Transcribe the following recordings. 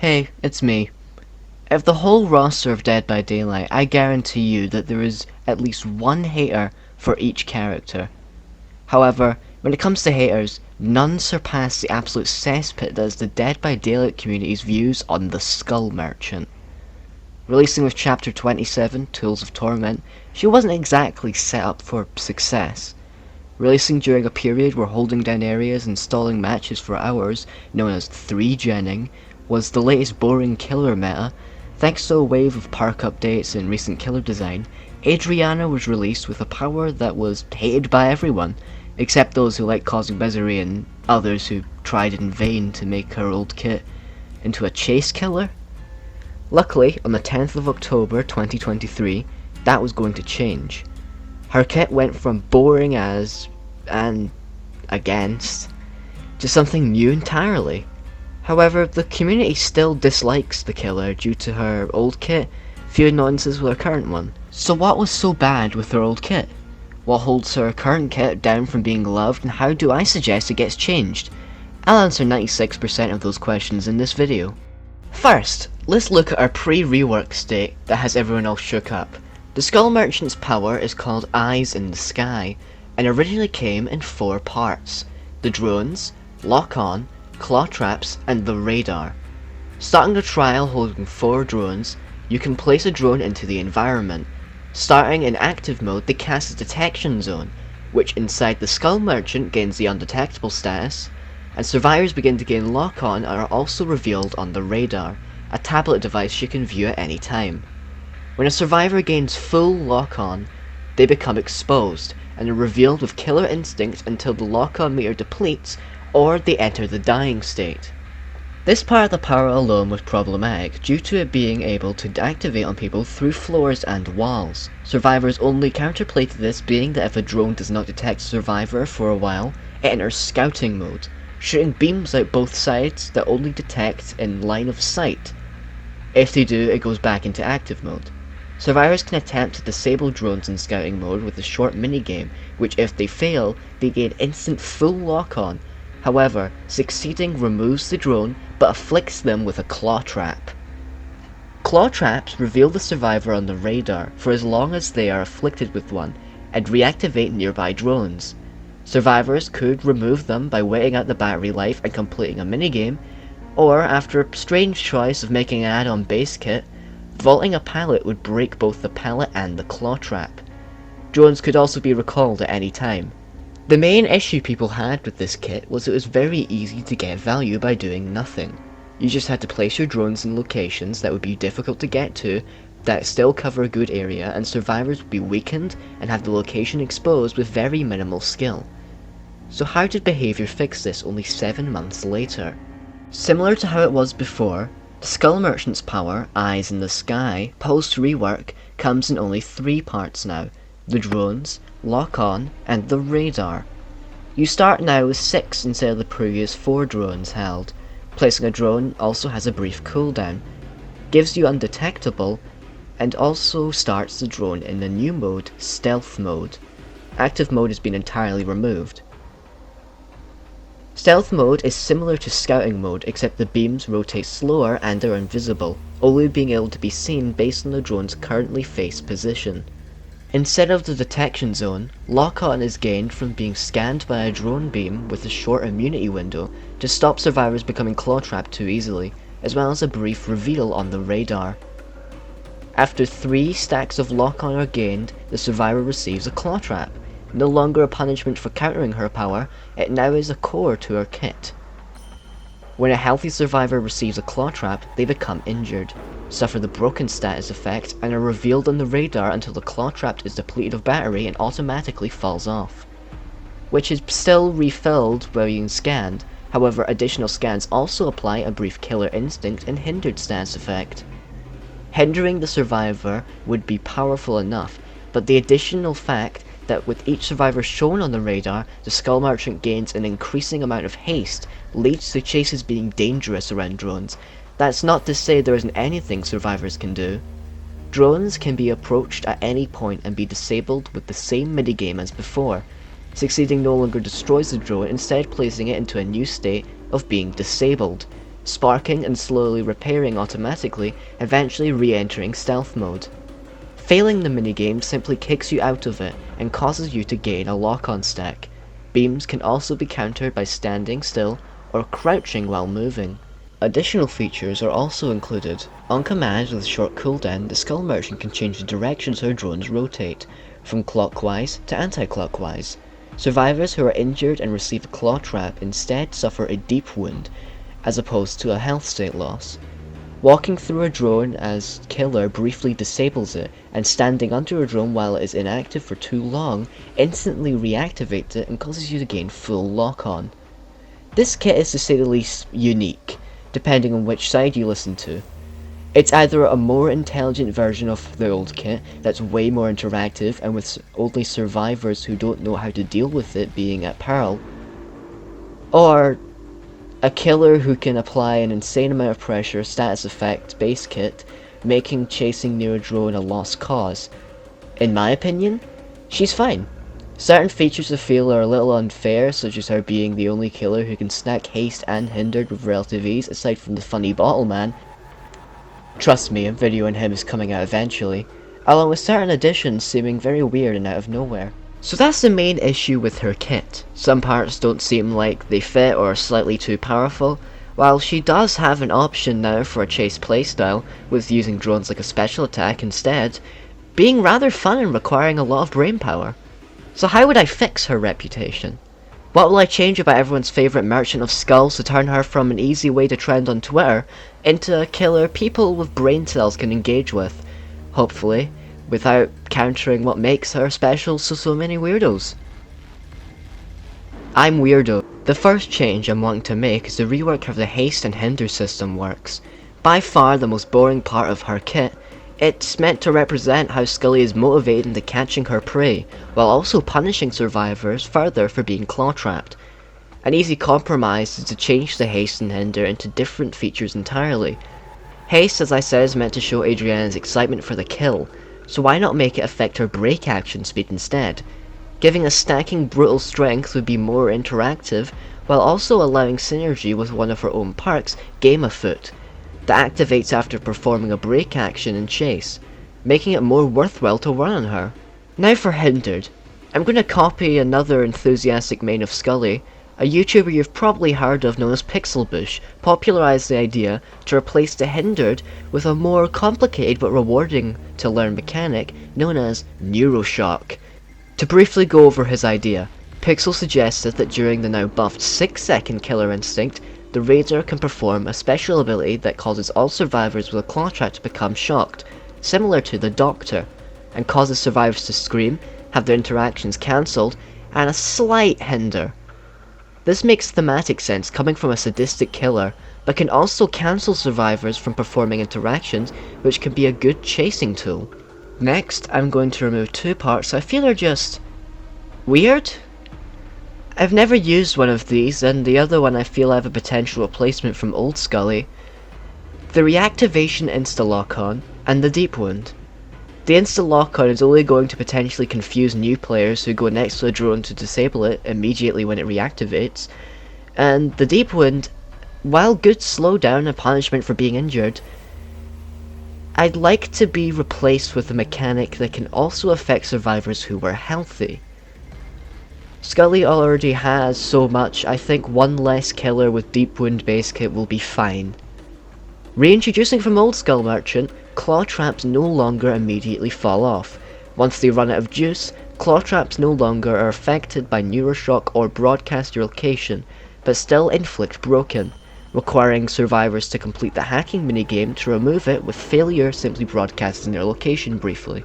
Hey, it's me. If the whole roster of Dead by Daylight, I guarantee you that there is at least one hater for each character. However, when it comes to haters, none surpass the absolute cesspit that is the Dead by Daylight community's views on the Skull Merchant. Releasing with Chapter 27, Tools of Torment, she wasn't exactly set up for success. Releasing during a period where holding down areas and stalling matches for hours, known as 3-genning, was the latest boring killer meta. Thanks to a wave of park updates and recent killer design, Adriana was released with a power that was hated by everyone, except those who like causing misery and others who tried in vain to make her old kit into a chase killer. Luckily, on the 10th of October 2023, that was going to change. Her kit went from boring as, and against, to something new entirely. However, the community still dislikes the killer due to her old kit, few annoyances with her current one. So what was so bad with her old kit? What holds her current kit down from being loved, and how do I suggest it gets changed? I'll answer 96% of those questions in this video. First, let's look at our pre-rework state that has everyone else shook up. The Skull Merchant's power is called Eyes in the Sky, and originally came in 4 parts: the drones, lock-on, claw traps, and the radar. Starting the trial holding 4 drones, you can place a drone into the environment. Starting in active mode, they cast a detection zone, which inside the Skull Merchant gains the undetectable status, and survivors begin to gain lock-on and are also revealed on the radar, a tablet device you can view at any time. When a survivor gains full lock-on, they become exposed, and are revealed with killer instinct until the lock-on meter depletes, or they enter the dying state. This part of the power alone was problematic due to it being able to activate on people through floors and walls. Survivors' only counterplay to this being that if a drone does not detect a survivor for a while, it enters scouting mode, shooting beams out both sides that only detect in line of sight. If they do, it goes back into active mode. Survivors can attempt to disable drones in scouting mode with a short minigame, which if they fail, they gain instant full lock-on. However, succeeding removes the drone, but afflicts them with a claw trap. Claw traps reveal the survivor on the radar for as long as they are afflicted with one, and reactivate nearby drones. Survivors could remove them by waiting out the battery life and completing a minigame, or after a strange choice of making an add-on base kit, vaulting a pallet would break both the pallet and the claw trap. Drones could also be recalled at any time. The main issue people had with this kit was it was very easy to get value by doing nothing. You just had to place your drones in locations that would be difficult to get to, that still cover a good area, and survivors would be weakened and have the location exposed with very minimal skill. So how did behaviour fix this only 7 months later? Similar to how it was before, the Skull Merchant's power, Eyes in the Sky, post-rework, comes in only 3 parts now: the drones, lock-on, and the radar. You start now with 6 instead of the previous 4 drones held. Placing a drone also has a brief cooldown, gives you undetectable, and also starts the drone in the new mode, Stealth Mode. Active mode has been entirely removed. Stealth mode is similar to scouting mode, except the beams rotate slower and are invisible, only being able to be seen based on the drone's currently faced position. Instead of the detection zone, lock-on is gained from being scanned by a drone beam with a short immunity window to stop survivors becoming claw trapped too easily, as well as a brief reveal on the radar. After 3 stacks of lock-on are gained, the survivor receives a claw trap. No longer a punishment for countering her power, it now is a core to her kit. When a healthy survivor receives a claw trap, they become injured, suffer the broken status effect, and are revealed on the radar until the claw trap is depleted of battery and automatically falls off, which is still refilled by being scanned. However, additional scans also apply a brief killer instinct and hindered status effect. Hindering the survivor would be powerful enough, but the additional fact that with each survivor shown on the radar, the Skull Merchant gains an increasing amount of haste leads to chases being dangerous around drones. That's not to say there isn't anything survivors can do. Drones can be approached at any point and be disabled with the same minigame as before. Succeeding no longer destroys the drone, instead placing it into a new state of being disabled. sparking and slowly repairing automatically, eventually re-entering stealth mode. Failing the minigame simply kicks you out of it and causes you to gain a lock-on stack. Beams can also be countered by standing still or crouching while moving. Additional features are also included. On command with a short cooldown, the Skull Merchant can change the directions her drones rotate, from clockwise to anti-clockwise. Survivors who are injured and receive a claw trap instead suffer a deep wound, as opposed to a health state loss. Walking through a drone as killer briefly disables it, and standing under a drone while it is inactive for too long instantly reactivates it and causes you to gain full lock-on. This kit is to say the least unique, depending on which side you listen to. It's either a more intelligent version of the old kit that's way more interactive and with only survivors who don't know how to deal with it being at peril, or a killer who can apply an insane amount of pressure status effect base kit, making chasing near a drone a lost cause. In my opinion, she's fine. Certain features I feel are a little unfair, such as her being the only killer who can stack haste and hindered with relative ease aside from the funny bottle man. Trust me, a video on him is coming out eventually, along with certain additions seeming very weird and out of nowhere. So that's the main issue with her kit. Some parts don't seem like they fit or are slightly too powerful, while she does have an option now for a chase playstyle, with using drones like a special attack instead, being rather fun and requiring a lot of brain power. So how would I fix her reputation? What will I change about everyone's favourite merchant of skulls to turn her from an easy way to trend on Twitter into a killer people with brain cells can engage with, hopefully, without countering what makes her special to so many weirdos? I'm Weirdo. The first change I'm wanting to make is the rework how the haste and hinder system works. By far the most boring part of her kit, it's meant to represent how Scully is motivated into catching her prey, while also punishing survivors further for being claw-trapped. An easy compromise is to change the haste and hinder into different features entirely. Haste, as I said, is meant to show Adriana's excitement for the kill, so why not make it affect her break action speed instead? Giving a stacking brutal strength would be more interactive, while also allowing synergy with one of her own perks, Game Afoot, that activates after performing a break action and chase, making it more worthwhile to run on her. Now for Hindered. I'm going to copy another enthusiastic main of Scully. A YouTuber you've probably heard of known as Pixelbush popularized the idea to replace the Hindered with a more complicated but rewarding to learn mechanic known as Neuroshock. To briefly go over his idea, Pixel suggested that during the now buffed 6-second Killer Instinct, the Raider can perform a special ability that causes all survivors with a claw trap to become shocked, similar to the Doctor, and causes survivors to scream, have their interactions cancelled, and a slight hinder. This makes thematic sense coming from a sadistic killer, but can also cancel survivors from performing interactions, which can be a good chasing tool. Next, I'm going to remove two parts I feel are just weird. I've never used one of these, and the other one I feel I have a potential replacement from old Scully. The reactivation insta-lock-on, and the deep wound. The insta-lock-on is only going to potentially confuse new players who go next to a drone to disable it immediately when it reactivates, and the deep wound, while good slowdown and punishment for being injured, I'd like to be replaced with a mechanic that can also affect survivors who were healthy. Scully already has so much, I think one less killer with deep wound base kit will be fine. Reintroducing from old Skull Merchant, claw traps no longer immediately fall off. Once they run out of juice, claw traps no longer are affected by Neuroshock or broadcast your location, but still inflict broken, requiring survivors to complete the hacking minigame to remove it, with failure simply broadcasting their location briefly.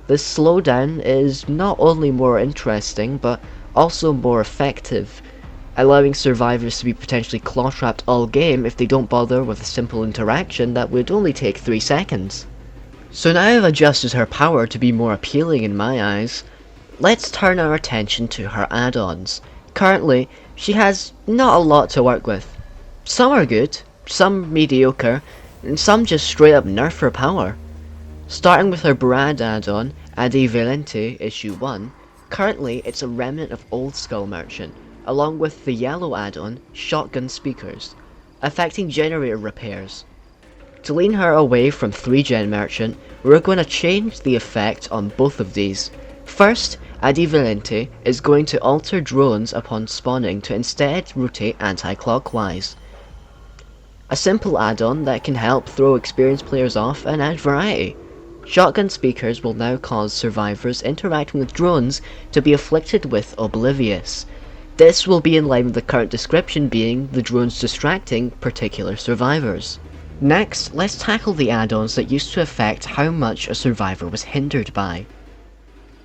This slowdown is not only more interesting, but also more effective, allowing survivors to be potentially claw-trapped all game if they don't bother with a simple interaction that would only take 3 seconds. So now I've adjusted her power to be more appealing in my eyes, let's turn our attention to her add-ons. Currently, she has not a lot to work with. Some are good, some mediocre, and some just straight up nerf her power. Starting with her Brad add-on, Adi Valente Issue 1, currently it's a remnant of old Skull Merchant, along with the yellow add-on, Shotgun Speakers. affecting generator repairs. To lean her away from 3-gen merchant, we're going to change the effect on both of these. First, Addivalente is going to alter drones upon spawning to instead rotate anti-clockwise. A simple add-on that can help throw experienced players off and add variety. Shotgun speakers will now cause survivors interacting with drones to be afflicted with Oblivious. This will be in line with the current description being the drones distracting particular survivors. Next, let's tackle the add-ons that used to affect how much a survivor was hindered by.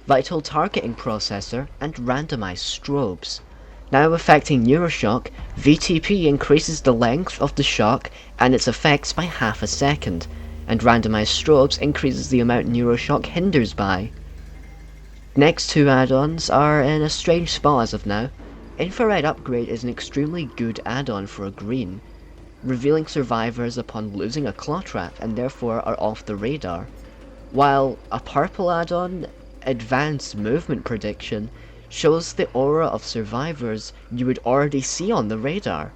Vital Targeting Processor and Randomized Strobes. Now affecting Neuroshock, VTP increases the length of the shock and its effects by half a second, and Randomized Strobes increases the amount Neuroshock hinders by. Next two add-ons are in a strange spot as of now. Infrared Upgrade is an extremely good add-on for a green, revealing survivors upon losing a claw trap and therefore are off the radar, while a purple add-on, Advanced Movement Prediction, shows the aura of survivors you would already see on the radar.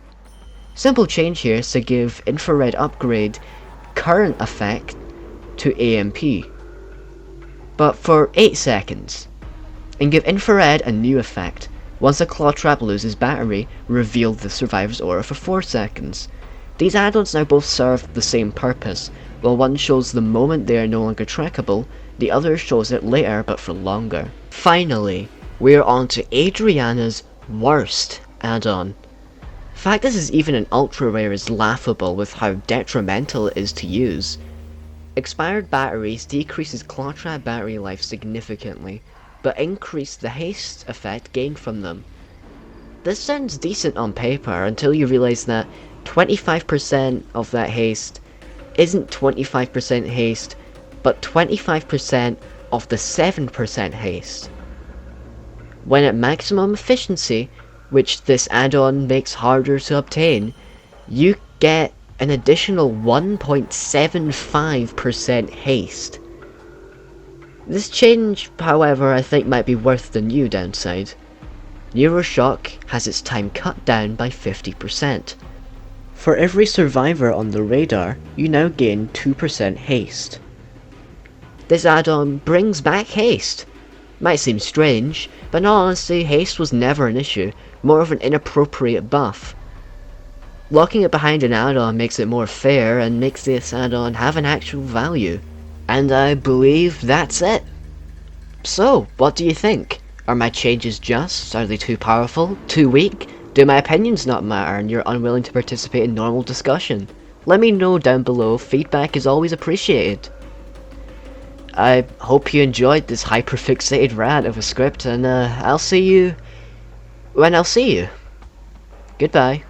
Simple change here is to give Infrared Upgrade current effect to AMP, but for 8 seconds, and give Infrared a new effect. Once a claw trap loses battery, reveal the survivor's aura for 4 seconds. These add-ons now both serve the same purpose. While one shows the moment they are no longer trackable, the other shows it later but for longer. Finally, we are on to Adriana's worst add-on. The fact this is even an ultra rare is laughable with how detrimental it is to use. Expired batteries decreases claw trap battery life significantly, but increase the haste effect gained from them. This sounds decent on paper until you realize that 25% of that haste isn't 25% haste, but 25% of the 7% haste. When at maximum efficiency, which this add-on makes harder to obtain, you get an additional 1.75% haste. This change, however, I think might be worth the new downside. Neuroshock has its time cut down by 50%. For every survivor on the radar, you now gain 2% haste. This add-on brings back haste. Might seem strange, but in all honesty, haste was never an issue, more of an inappropriate buff. Locking it behind an add-on makes it more fair and makes this add-on have an actual value. And I believe that's it. So, what do you think? Are my changes just? Are they too powerful? Too weak? Do my opinions not matter and you're unwilling to participate in normal discussion? Let me know down below, feedback is always appreciated. I hope you enjoyed this hyperfixated rant of a script, and I'll see you when I'll see you. Goodbye.